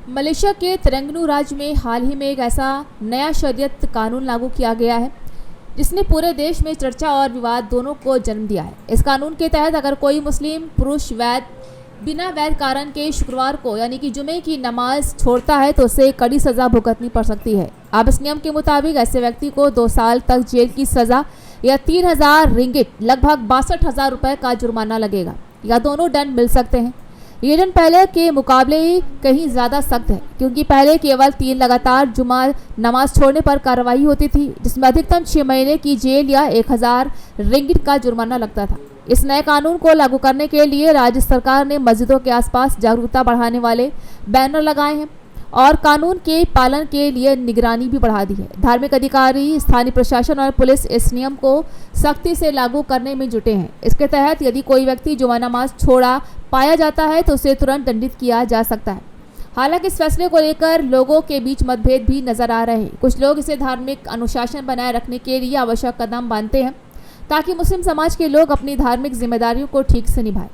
Malaysia के तेरेंगनु राज्य में हाल ही में एक ऐसा नया शरीयत कानून लागू किया गया है जिसने पूरे देश में चर्चा और विवाद दोनों को जन्म दिया है। इस कानून के तहत अगर कोई मुस्लिम पुरुष बिना वैध कारण के शुक्रवार को यानी कि जुमे की नमाज छोड़ता है तो उसे कड़ी सज़ा भुगतनी पड़ सकती है। अब इस नियम के मुताबिक ऐसे व्यक्ति को 2 साल तक जेल की सज़ा या 3000 रिंगिट लगभग 62,000 रुपये का जुर्माना लगेगा या दोनों दंड मिल सकते हैं। ये दंड पहले के मुकाबले ही कहीं ज़्यादा सख्त है क्योंकि पहले केवल 3 लगातार जुमा नमाज छोड़ने पर कार्रवाई होती थी जिसमें अधिकतम 6 महीने की जेल या 1000 रिंगिट का जुर्माना लगता था। इस नए कानून को लागू करने के लिए राज्य सरकार ने मस्जिदों के आसपास जागरूकता बढ़ाने वाले बैनर लगाए हैं और कानून के पालन के लिए निगरानी भी बढ़ा दी है। धार्मिक अधिकारी, स्थानीय प्रशासन और पुलिस इस नियम को सख्ती से लागू करने में जुटे हैं। इसके तहत यदि कोई व्यक्ति जुमा नमाज छोड़ा पाया जाता है तो उसे तुरंत दंडित किया जा सकता है। हालांकि इस फैसले को लेकर लोगों के बीच मतभेद भी नजर आ रहे हैं। कुछ लोग इसे धार्मिक अनुशासन बनाए रखने के लिए आवश्यक कदम मानते हैं ताकि मुस्लिम समाज के लोग अपनी धार्मिक जिम्मेदारियों को ठीक से निभाएं।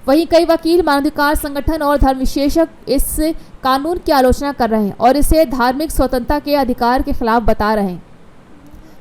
वहीं कई वकील, मानवाधिकार संगठन और धर्म विशेषज्ञ इस कानून की आलोचना कर रहे हैं और इसे धार्मिक स्वतंत्रता के अधिकार के खिलाफ बता रहे हैं।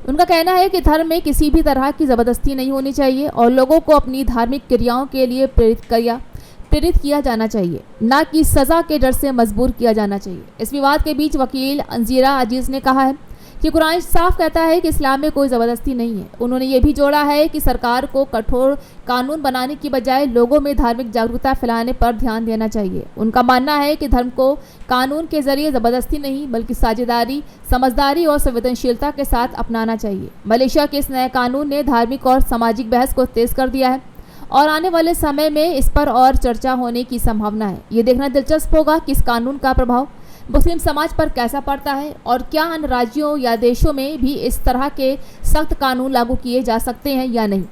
उनका कहना है कि धर्म में किसी भी तरह की ज़बरदस्ती नहीं होनी चाहिए और लोगों को अपनी धार्मिक क्रियाओं के लिए प्रेरित किया जाना चाहिए, न कि सज़ा के डर से मजबूर किया जाना चाहिए। इस विवाद के बीच वकील अंजीरा अजीज़ ने कहा है कि कुरान साफ कहता है कि इस्लाम में कोई ज़बरदस्ती नहीं है। उन्होंने ये भी जोड़ा है कि सरकार को कठोर कानून बनाने की बजाय लोगों में धार्मिक जागरूकता फैलाने पर ध्यान देना चाहिए। उनका मानना है कि धर्म को कानून के जरिए ज़बरदस्ती नहीं बल्कि साझेदारी, समझदारी और संवेदनशीलता के साथ अपनाना चाहिए। मलेशिया के इस नए कानून ने धार्मिक और सामाजिक बहस को तेज़ कर दिया है और आने वाले समय में इस पर और चर्चा होने की संभावना है। ये देखना दिलचस्प होगा कि इस कानून का प्रभाव मुस्लिम समाज पर कैसा पड़ता है और क्या अन्य राज्यों या देशों में भी इस तरह के सख्त कानून लागू किए जा सकते हैं या नहीं।